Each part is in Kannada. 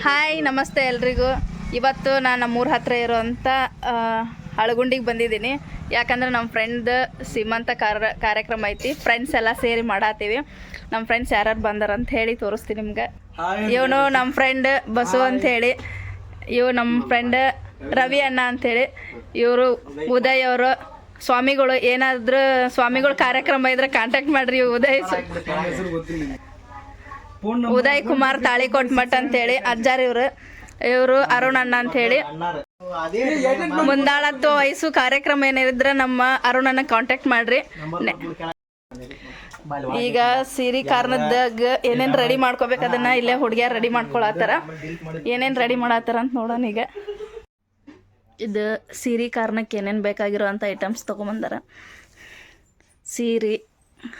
ಹಾಯ್ ನಮಸ್ತೆ ಎಲ್ರಿಗೂ. ಇವತ್ತು ನಾನು ನಮ್ಮೂರ ಹತ್ರ ಇರೋವಂಥ ಹಳಗುಂಡಿಗೆ ಬಂದಿದ್ದೀನಿ. ಯಾಕಂದ್ರೆ ನಮ್ಮ ಫ್ರೆಂಡ್ ಸೀಮಂತ ಕಾರ್ಯಕ್ರಮ ಐತಿ. ಫ್ರೆಂಡ್ಸ್ ಎಲ್ಲ ಸೇರಿ ಮಾಡತ್ತೀವಿ. ನಮ್ಮ ಫ್ರೆಂಡ್ಸ್ ಯಾರ್ಯಾರು ಬಂದಾರ ಅಂತ ಹೇಳಿ ತೋರಿಸ್ತೀನಿ ನಿಮ್ಗೆ. ಇವನು ನಮ್ಮ ಫ್ರೆಂಡ್ ಬಸು ಅಂಥೇಳಿ, ಇವು ನಮ್ಮ ಫ್ರೆಂಡ್ ರವಿ ಅಣ್ಣ ಅಂಥೇಳಿ, ಇವರು ಉದಯ್ ಅವರು. ಸ್ವಾಮಿಗಳು ಏನಾದರೂ ಸ್ವಾಮಿಗಳ ಕಾರ್ಯಕ್ರಮ ಇದ್ರೆ ಕಾಂಟ್ಯಾಕ್ಟ್ ಮಾಡಿರಿ. ಉದಯ್ ಕುಮಾರ್ ತಾಳಿಕೋಟ್ ಮಠ ಅಂತೇಳಿ ಅಜ್ಜಾರ್ ಇವರು ಅರುಣ್ ಅಣ್ಣ ಅಂಥೇಳಿ. ಮುಂದಾಳತ್ತು ವಯಸ್ಸು ಕಾರ್ಯಕ್ರಮ ಏನಿದ್ರೆ ನಮ್ಮ ಅರುಣನ್ನ ಕಾಂಟ್ಯಾಕ್ಟ್ ಮಾಡ್ರಿ. ಈಗ ಸೀರೆ ಕಾರಣದಾಗ ಏನೇನು ರೆಡಿ ಮಾಡ್ಕೋಬೇಕು ಅದನ್ನ ಇಲ್ಲೇ ಹುಡುಗಿಯಾರು ರೆಡಿ ಮಾಡ್ಕೊಳತ್ತಾರ. ಏನೇನು ರೆಡಿ ಮಾಡತ್ತಾರ ಅಂತ ನೋಡೋಣ. ಈಗ ಇದು ಸೀರೆ ಕಾರಣಕ್ಕೆ ಏನೇನು ಬೇಕಾಗಿರೋ ಅಂಥ ಐಟಮ್ಸ್ ತೊಗೊಂಬಂದಾರ. ಸೀರೆ,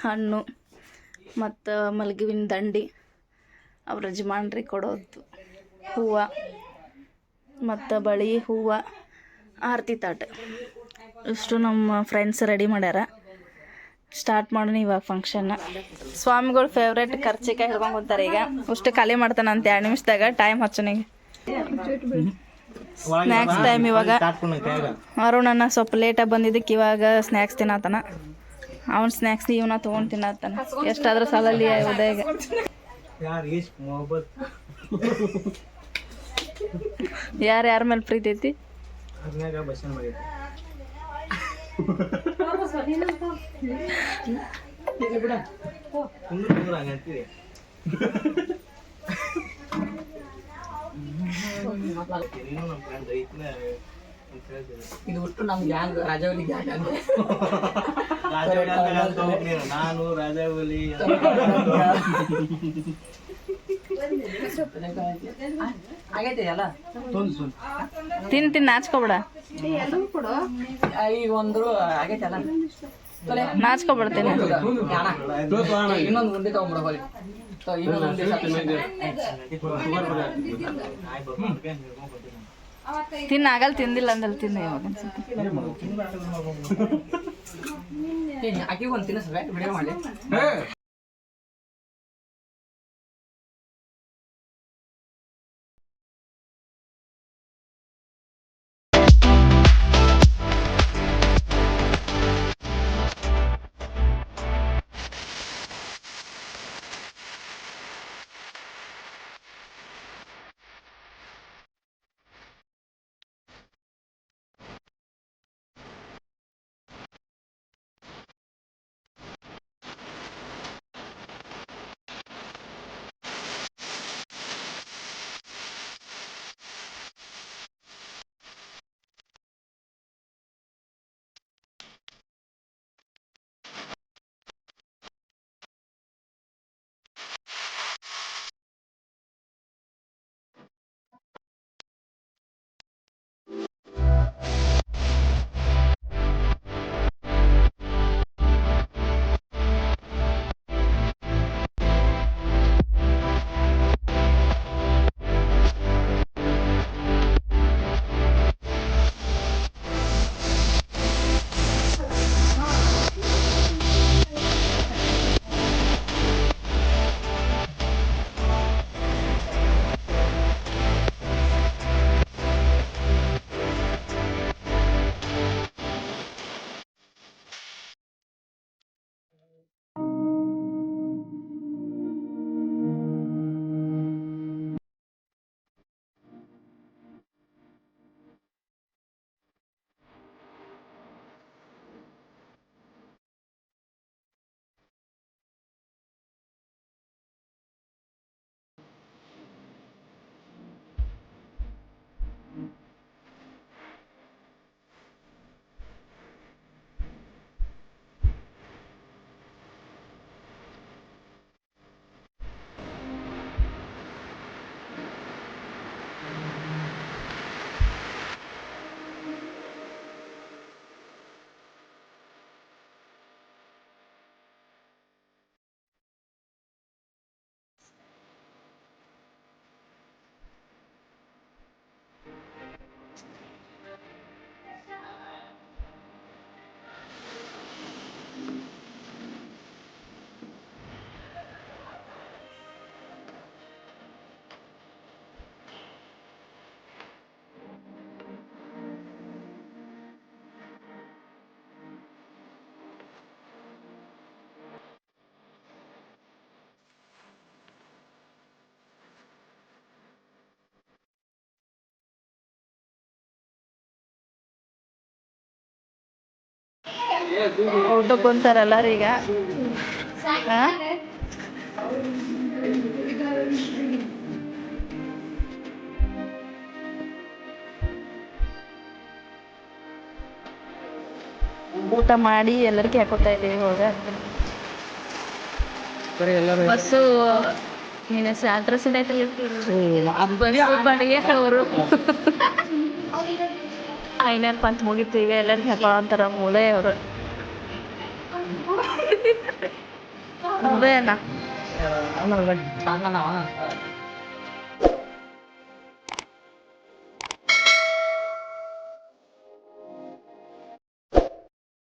ಹಣ್ಣು ಮತ್ತು ಮಲ್ಗಿವಿನ ದಂಡಿ, ಅವ್ರ ಯಜಮಾನ್ರಿ ಕೊಡೋದು ಹೂವು ಮತ್ತು ಬಳೆ, ಹೂವು, ಆರತಿ ತಾಟು ಇಷ್ಟು ನಮ್ಮ ಫ್ರೆಂಡ್ಸ್ ರೆಡಿ ಮಾಡ್ಯಾರ. ಸ್ಟಾರ್ಟ್ ಮಾಡೋಣ ಇವಾಗ ಫಂಕ್ಷನ್ನ. ಸ್ವಾಮಿಗಳು ಫೇವ್ರೇಟ್ ಕರ್ಚಿಕಾಯಿ ಹಿಡ್ಕೊಂಡು ಹೋಗ್ತಾರೆ. ಈಗ ಅಷ್ಟು ಖಾಲಿ ಮಾಡ್ತಾನಂತ 2 ನಿಮಿಷದಾಗ. ಟೈಮ್ ಹಚ್ಚನಿಗೆ ಸ್ನ್ಯಾಕ್ಸ್ ಟೈಮ್. ಇವಾಗ ಅರುಣನ್ನ ಸ್ವಲ್ಪ ಲೇಟಾಗಿ ಬಂದಿದ್ದಕ್ಕೆ ಇವಾಗ ಸ್ನ್ಯಾಕ್ಸ್ ತಿನ್ನತ್ತಾನ. ಅವನ ಸ್ನ್ಯಾಕ್ಸ್ ಇವನ ತೊಗೊಂಡು ತಿನ್ನತ್ತಾನ. ಎಷ್ಟಾದ್ರೂ ಸಾಲಲ್ಲಿ ಉದಯಗೆ. ಯಾರ ಮೇಲೆ ಪ್ರೀತಿ ಐತಿ? ಇದು ಬಿಟ್ಟು ನಮ್ ಗ್ಯಾಂಗ್ ರಾಜವಲಿ ಗ್ಯಾಂಗ್ ಅಂತ. ನಾನು ರಾಜವಲಿ ಆಗೈತೆ ಅಲ್ಲ. ತಿನ್ ನಾಚ್ಕೊಬೇಡ. ಈಗ ಒಂದು ಆಗೈತೆ ಅಲ್ಲ, ನಾಚ್ಕೊಬಿಡ್ತೀನಿ. ಇನ್ನೊಂದು ಉಂಡೆ ತಗೊಂಡ್ಬಿಡ ಹೋಗಿ. ಆಗಲ್ಲ, ತಿಂದಿಲ್ಲ ಅಂದಲ್ಲಿ ತಿಂದ. ಇವಾಗ ಆಕಿ ಒಂದು ತಿನ್ನಿಸ್ ವಿಡಿಯೋ ಮಾಡಿ. ಊಟಕ್ಕೆ ಕುಂತಾರಲ್ಲ ಈಗ ಹಾ? ಊಟ ಮಾಡಿ ಎಲ್ಲರಿಗೆ ಹಾಕೋತಾ ಇದ್ದೀವಿ ಇವಾಗ ಬಸ್ಸು ನೀನು ಅಡ್ರೆಸ್ ಬಡಿಗೆ ಅವರು ಐನನ್ ಪಂಚ್ ಮುಗಿತೀವಿ ಎಲ್ಲರಿಗೆ ಹಾಕೊಳ್ಳೋಂತಾರ ಮೂಲೆ ಅವರು ಮೂಲೆ ಅಣ್ಣ